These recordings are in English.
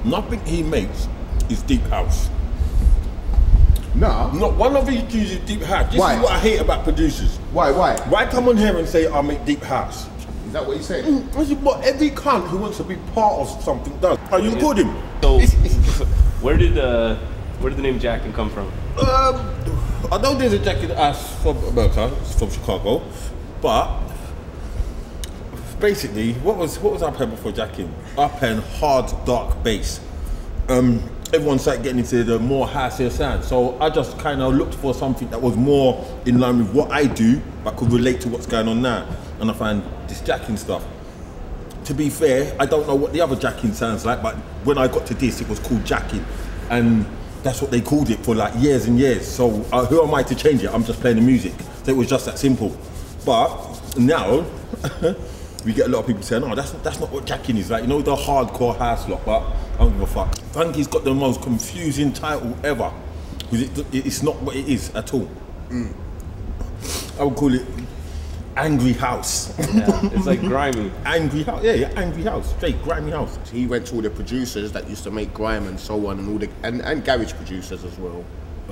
Nothing he makes is deep house. No. Not one of his tunes is deep house. This is what I hate about producers. Why? Why come on here and say I make deep house? Is that what you said? This is what every cunt who wants to be part of something does. Are you recording? So, where did the name Jackin come from? I know there's a Jackin ass from America, it's from Chicago, but basically, what was up and before Jackin? Up and hard, dark bass. Everyone started getting into the more houseier sound, so I just kind of looked for something that was more in line with what I do, but could relate to what's going on now. And I found this Jackin stuff. To be fair, I don't know what the other Jackin sounds like, but when I got to this, it was called Jackin, and that's what they called it for like years and years. So who am I to change it? I'm just playing the music. So it was just that simple. But now, we get a lot of people saying, "Oh, that's not what Jackin is like." You know, the hardcore house lot, but I don't give a fuck. Funky's got the most confusing title ever, because it's not what it is at all. I would call it Angry House. Yeah, it's like grimy. Angry House, yeah, Angry House, straight grimy house. He went to all the producers that used to make grime and so on, and all the and garage producers as well.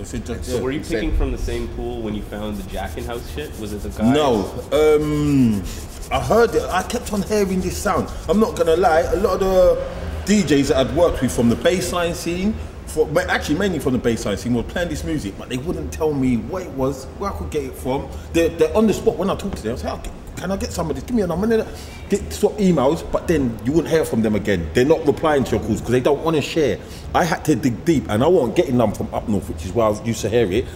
So were you picking from the same pool when you found the Jackin House shit? Was it the guy? No, I heard it. I kept on hearing this sound. I'm not gonna lie. A lot of the DJs that I'd worked with from the bassline scene, actually mainly from the bassline scene, were playing this music, but they wouldn't tell me what it was, where I could get it from. They're on the spot when I talk to them. I say, okay, can I get some of this? Give me a number. Get swap emails, but then you wouldn't hear from them again. They're not replying to your calls because they don't want to share. I had to dig deep, and I wasn't getting them from up north, which is where I used to hear it.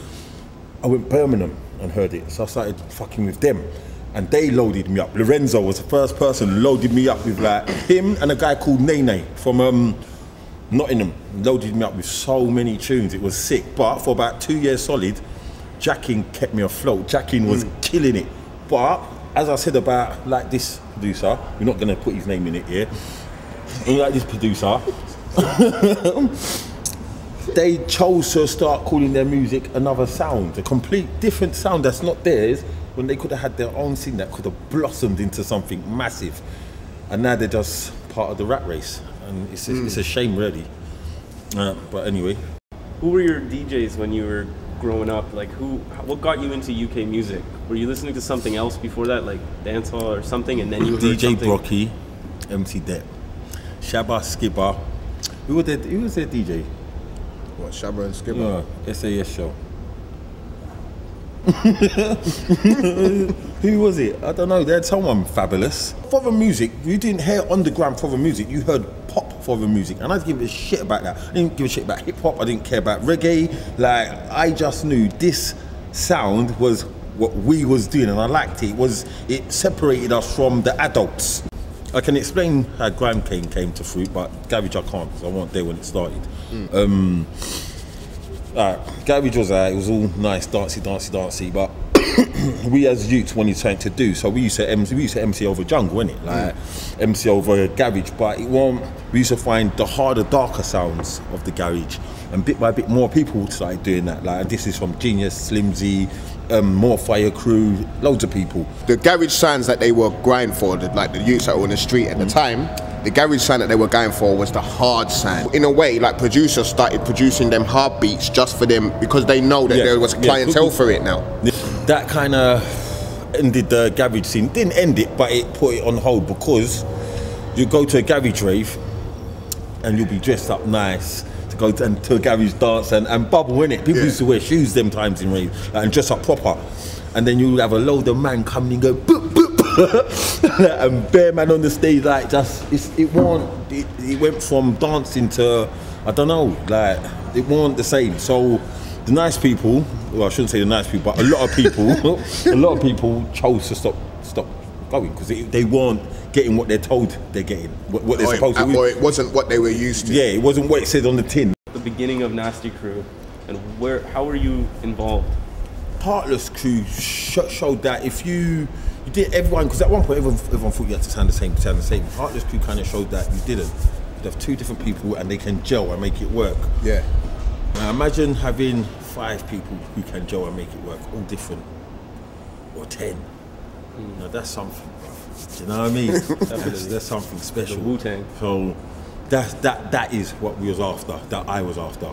I went Birmingham and heard it, so I started fucking with them. And they loaded me up. Lorenzo was the first person who loaded me up with like him and a guy called Nene from Nottingham. Loaded me up with so many tunes. It was sick. But for about 2 years solid, Jackin kept me afloat. Jackin was killing it. But as I said about like this producer, we're not gonna put his name in it here. Like this producer, they chose to start calling their music another sound, a complete different sound that's not theirs, when they could have had their own thing that could have blossomed into something massive. And now they're just part of the rat race. And it's a shame, really. But anyway. Who were your DJs when you were growing up? Like, what got you into UK music? Were you listening to something else before that, like dancehall or something, and then you heard DJ something? Brocky, MC Depp, Shabba Skibber. Who was their DJ? What, Shabba and Skibber? SAS show. Who was it? I don't know. They had someone fabulous. Foreign music, you didn't hear underground foreign music, you heard pop foreign music, and I didn't give a shit about that. I didn't give a shit about hip hop, I didn't care about reggae. Like, I just knew this sound was what we was doing, and I liked it. It separated us from the adults. I can explain how grime came to fruit, but garage I can't, because I wasn't there when it started. Garage was it was all nice, dancey, but we as youths wanted something to do, so we used to MC over jungle, innit? Like MC over garage, but we used to find the harder, darker sounds of the garage, and bit by bit more people started doing that. Like, this is from Genius, Slimzy, more Fire Crew, loads of people. The garage sounds that they were grinding for, like the youths that were on the street at the time, the garage sound that they were going for was the hard sound. In a way, like, producers started producing them hard beats just for them, because they know that there was clientele for it now. That kind of ended the garage scene. Didn't end it, but it put it on hold, because you go to a garage rave and you'll be dressed up nice to go to a garage dance and bubble in it. People used to wear shoes them times in rave and dress up proper, and then you'll have a load of man coming and go boop boop and bare man on the stage, like, just it went from dancing to, I don't know, like, it wasn't the same. So the nice people, well, I shouldn't say the nice people, but a lot of people chose to stop going, because they weren't getting what they're told they're getting, what they're supposed to. Or it wasn't what they were used to. Yeah, it wasn't what it said on the tin. The beginning of Nasty Crew, and how were you involved? Heartless Crew showed that if you did everyone, because at one point everyone thought you had to sound the same. Heartless Crew kind of showed that you didn't. You have two different people and they can gel and make it work. Yeah. Now imagine having 5 people who can gel and make it work, all different, or 10. Now that's something, bro. Do you know what I mean? That's something special. The Wu-Tang. So that is what we was after. That I was after.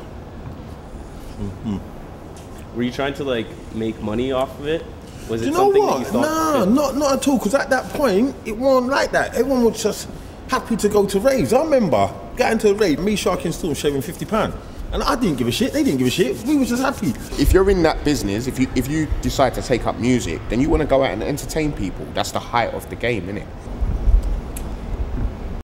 Were you trying to like make money off of it? Was it Do you know something what? that you thought? Not at all. Because at that point, it wasn't like that. Everyone was just happy to go to raves. I remember getting to a rave, me, Sharky and Storm shaving £50. And I didn't give a shit, they didn't give a shit, we were just happy. If you're in that business, if you decide to take up music, then you want to go out and entertain people. That's the height of the game, innit?